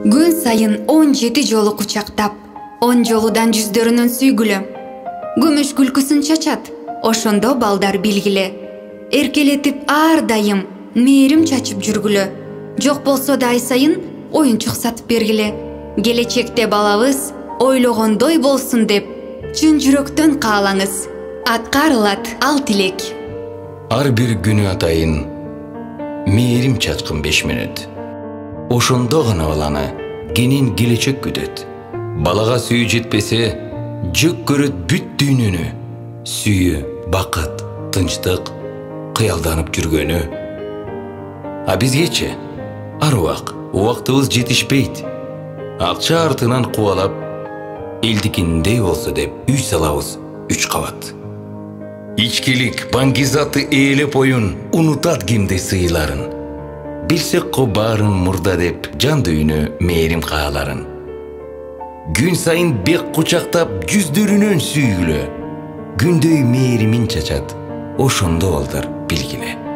Gün сайын 17 жолу кучактап, 10 жолудан жүздөрүнөн сүйгүлөм. Күмүш күлкүсүн чачат, ошондо балдар билгиле. Эркелетип ар дайым мээрим чачып жүргүлө. Жок болсо да ай сайын оюнчук сатып бергиле. Келечекте балабыз ойлогондой болсун деп чын жүрөктөн каалаңыз. Аткарылат ал тилек. Ар бир күнү атайын мээрим чачкын 5 мүнөт. Ошондо гана баланы кенен келечек күтөт. Балага сүйүү жетпесе, жөк көрөт бүт дүйнөнү. Сүйүү, бакыт, тынчтык, кыялданып жүргөнү. А бизгечи ар убактыбыз жетишпейт. Акча артынан кубалап, элдикиндей болсо деп үй салабыз 3 кабат. Ичкилик, баңгизаты ээлеп оюн, унутат кимдей сыйларын. Билсек ко баарын мурда деп, жан дүйнө мээрим кааларын. Күн сайын бек кучактап, жүздөрүнөн сүйгүлө. Күндөй мээримин чачат, ошондо балдар билгиле.